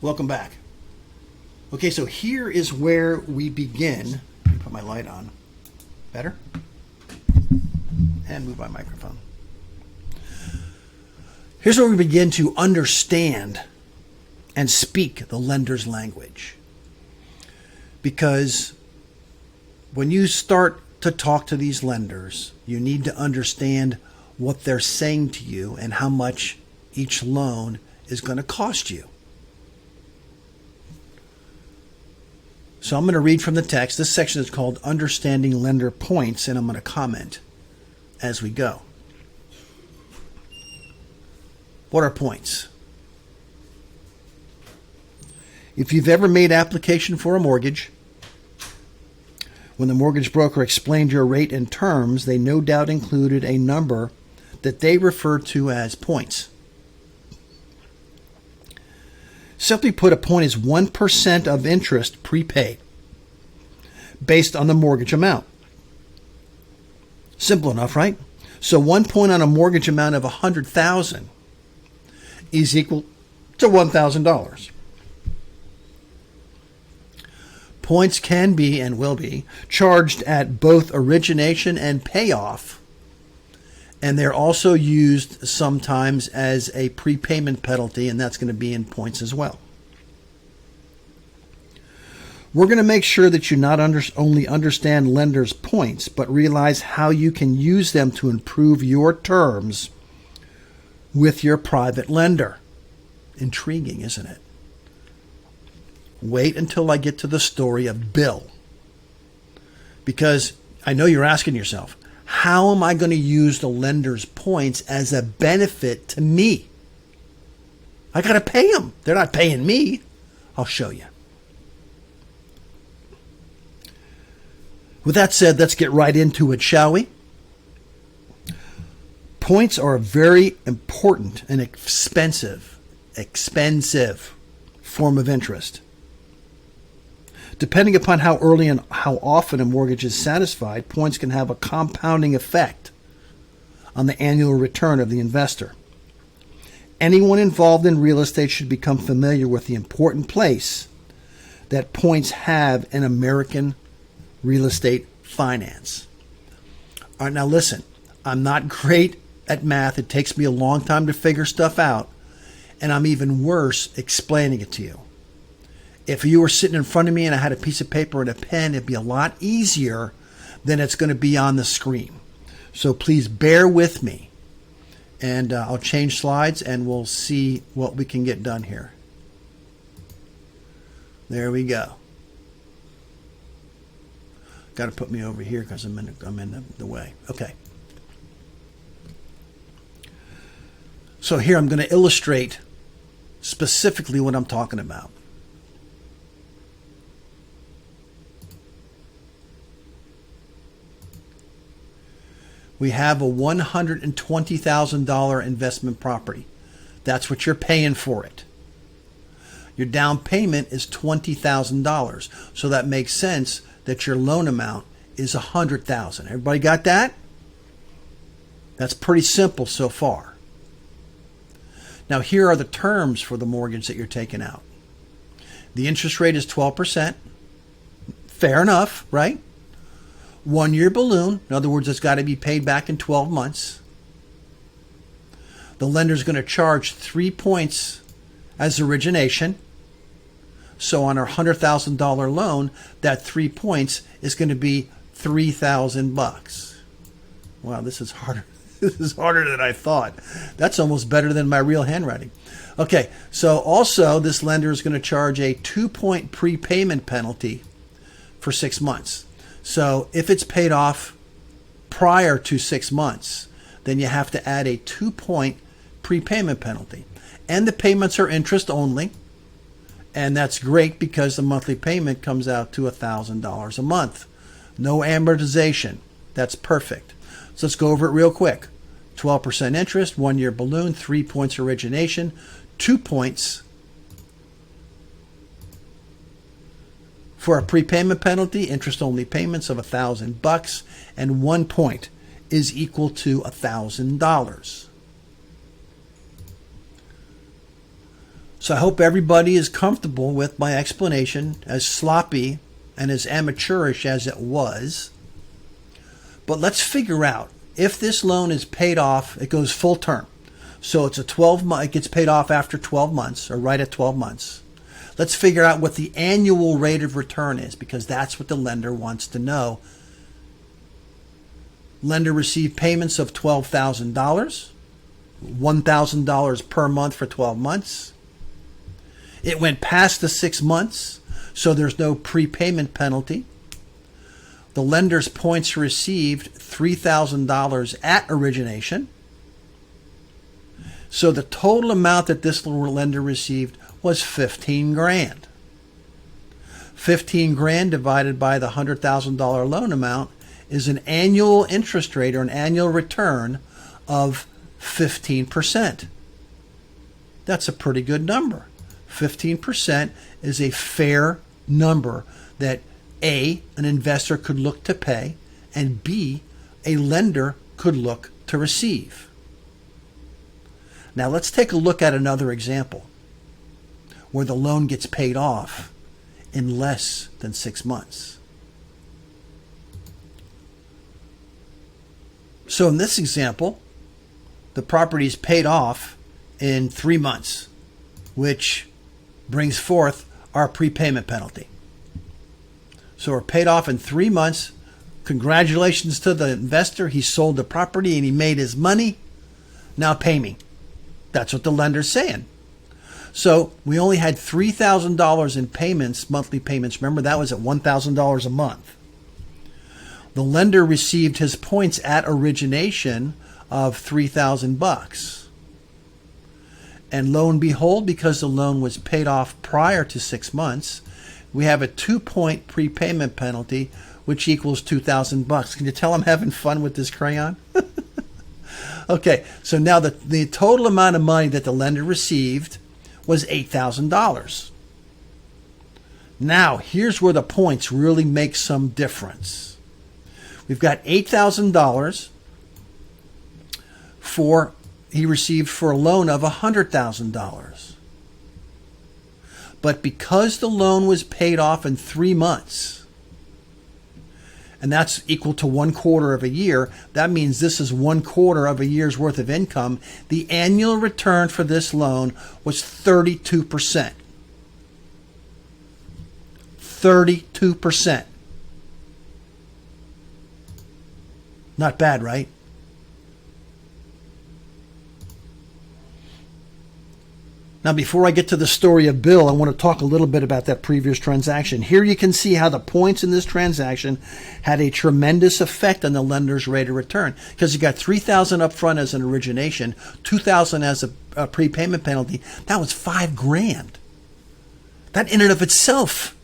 Welcome back. Okay, so here is where we begin. Let me put my light on. Better? And move my microphone. Here's where we begin to understand and speak the lender's language. Because when you start to talk to these lenders, you need to understand what they're saying to you and how much each loan is going to cost you. So I'm going to read from the text. This section is called Understanding Lender Points, and I'm going to comment as we go. What are points? If you've ever made application for a mortgage, when the mortgage broker explained your rate and terms, they no doubt included a number that they refer to as points. Simply put, a point is 1% of interest prepaid based on the mortgage amount. Simple enough, right? So 1 point on a mortgage amount of $100,000 is equal to $1,000. Points can be and will be charged at both origination and payoff, and they're also used sometimes as a prepayment penalty, and that's going to be in points as well. We're going to make sure that you not only understand lenders' points, but realize how you can use them to improve your terms with your private lender. Intriguing, isn't it? Wait until I get to the story of Bill, because I know you're asking yourself, how am I going to use the lender's points as a benefit to me? I got to pay them. They're not paying me. I'll show you. With that said, let's get right into it, shall we? Points are a very important and expensive form of interest. Depending upon how early and how often a mortgage is satisfied, points can have a compounding effect on the annual return of the investor. Anyone involved in real estate should become familiar with the important place that points have in American real estate finance. All right, now listen, I'm not great at math. It takes me a long time to figure stuff out, and I'm even worse explaining it to you. If you were sitting in front of me and I had a piece of paper and a pen, it'd be a lot easier than it's going to be on the screen. So please bear with me. And I'll change slides and we'll see what we can get done here. There we go. Got to put me over here because I'm in the way. Okay. So here I'm going to illustrate specifically what I'm talking about. We have a $120,000 investment property. That's what you're paying for it. Your down payment is $20,000. So that makes sense that your loan amount is $100,000. Everybody got that? That's pretty simple so far. Now here are the terms for the mortgage that you're taking out. The interest rate is 12%. Fair enough, right? 1 year balloon. In other words, it's got to be paid back in 12 months. The lender's going to charge 3 points as origination. So on our $100,000 loan, that 3 points is going to be $3,000. Wow, this is harder. This is harder than I thought. That's almost better than my real handwriting. Okay, so also this lender is going to charge a 2-point prepayment penalty for 6 months. So if it's paid off prior to 6 months, then you have to add a 2-point prepayment penalty. And the payments are interest only. And that's great because the monthly payment comes out to $1,000 a month. No amortization. That's perfect. So let's go over it real quick. 12% interest, 1 year balloon, 3 points origination, 2 points for a prepayment penalty, interest-only payments of $1,000, and 1 point is equal to $1,000. So I hope everybody is comfortable with my explanation, as sloppy and as amateurish as it was. But let's figure out, if this loan is paid off, it goes full term. So it's a 12 month, it gets paid off after 12 months or right at 12 months. Let's figure out what the annual rate of return is, because that's what the lender wants to know. Lender received payments of $12,000, $1,000 per month for 12 months. It went past the 6 months, so there's no prepayment penalty. The lender's points received $3,000 at origination. So the total amount that this lender received was 15 grand. 15 grand divided by the $100,000 loan amount is an annual interest rate or an annual return of 15%. That's a pretty good number. 15% is a fair number that A, an investor could look to pay, and B, a lender could look to receive. Now let's take a look at another example where the loan gets paid off in less than 6 months. So in this example, the property is paid off in 3 months, which brings forth our prepayment penalty. So we're paid off in 3 months. Congratulations to the investor. He sold the property and he made his money. Now pay me. That's what the lender's saying. So we only had $3,000 in payments, monthly payments. Remember, that was at $1,000 a month. The lender received his points at origination of $3,000. And lo and behold, because the loan was paid off prior to 6 months, we have a 2-point prepayment penalty, which equals $2,000. Can you tell I'm having fun with this crayon? Okay, so now the total amount of money that the lender received was $8,000. Now, here's where the points really make some difference. We've got $8,000 he received for a loan of $100,000. But because the loan was paid off in 3 months, and that's equal to 1/4 of a year, that means this is 1/4 of a year's worth of income. The annual return for this loan was 32%. 32%. Not bad, right? Now, before I get to the story of Bill, I want to talk a little bit about that previous transaction. Here you can see how the points in this transaction had a tremendous effect on the lender's rate of return, because you got $3,000 up front as an origination, $2,000 as a prepayment penalty. That was $5 grand. That in and of itself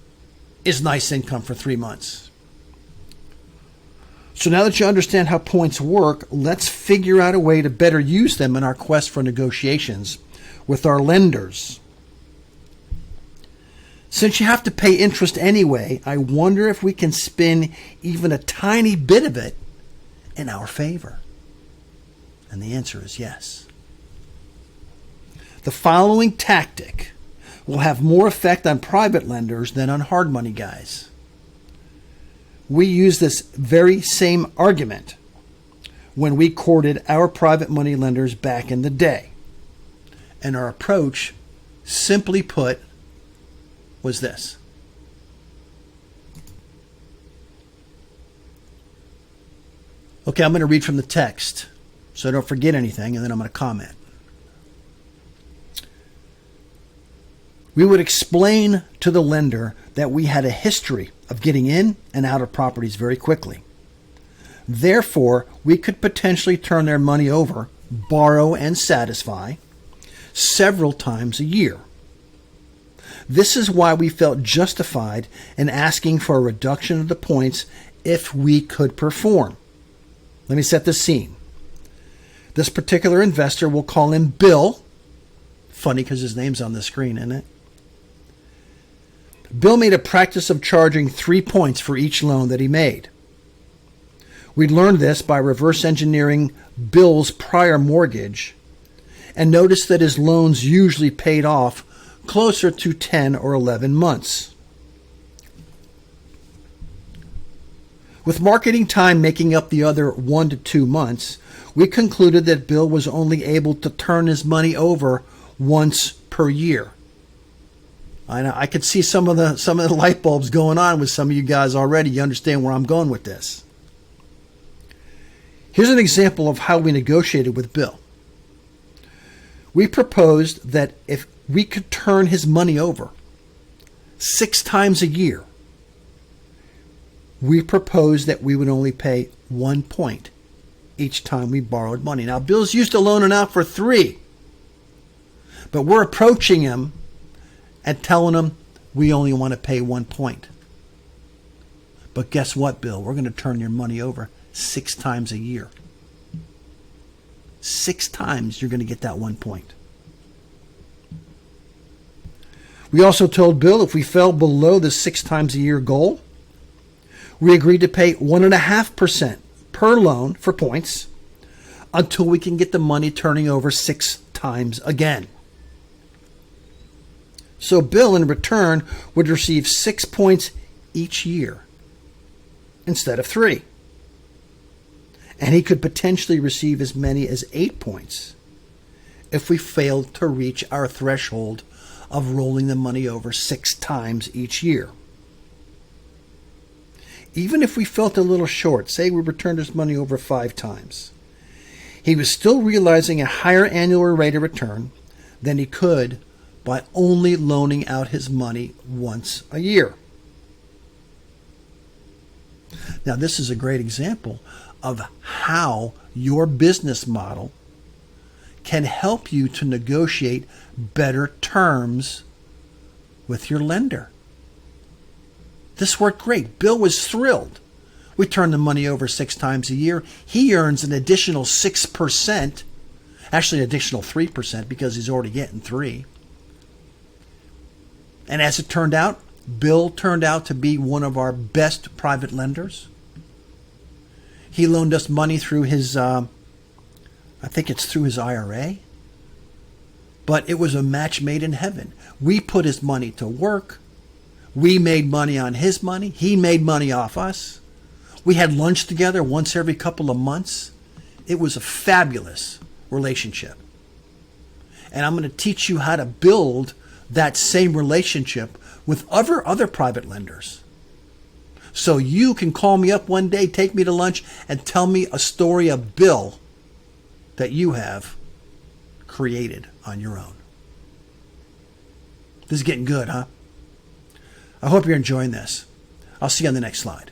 is nice income for 3 months. So now that you understand how points work, let's figure out a way to better use them in our quest for negotiations with our lenders. Since you have to pay interest anyway, I wonder if we can spin even a tiny bit of it in our favor. And the answer is yes. The following tactic will have more effect on private lenders than on hard money guys. We use this very same argument when we courted our private money lenders back in the day. And our approach, simply put, was this. Okay, I'm going to read from the text so I don't forget anything, and then I'm going to comment. We would explain to the lender that we had a history of getting in and out of properties very quickly. Therefore, we could potentially turn their money over, borrow and satisfy, several times a year. This is why we felt justified in asking for a reduction of the points if we could perform. Let me set the scene. This particular investor, we'll call him Bill. Funny because his name's on the screen, isn't it? Bill made a practice of charging 3 points for each loan that he made. We learned this by reverse engineering Bill's prior mortgage and noticed that his loans usually paid off closer to 10 or 11 months. With marketing time making up the other 1 to 2 months, we concluded that Bill was only able to turn his money over once per year. I could see some of the light bulbs going on with some of you guys already. You understand where I'm going with this. Here's an example of how we negotiated with Bill. We proposed that if we could turn his money over 6 times a year, we proposed that we would only pay 1 point each time we borrowed money. Now, Bill's used to loaning out for 3, but we're approaching him and telling him we only want to pay 1 point. But guess what, Bill? We're going to turn your money over 6 times a year. 6 times you're going to get that 1 point. We also told Bill if we fell below the 6 times a year goal, we agreed to pay 1.5% per loan for points until we can get the money turning over 6 times again. So Bill, in return, would receive 6 points each year instead of 3. And he could potentially receive as many as 8 points if we failed to reach our threshold of rolling the money over 6 times each year. Even if we felt a little short, say we returned his money over 5 times, he was still realizing a higher annual rate of return than he could by only loaning out his money once a year. Now, this is a great example of how your business model can help you to negotiate better terms with your lender. This worked great. Bill was thrilled. We turned the money over 6 times a year. He earns an additional 6%, actually an additional 3% because he's already getting 3. And as it turned out, Bill turned out to be one of our best private lenders. He loaned us money through his, I think it's through his IRA. But it was a match made in heaven. We put his money to work. We made money on his money. He made money off us. We had lunch together once every couple of months. It was a fabulous relationship. And I'm going to teach you how to build that same relationship with other private lenders. So you can call me up one day, take me to lunch, and tell me a story of Bill that you have created on your own. This is getting good, huh? I hope you're enjoying this. I'll see you on the next slide.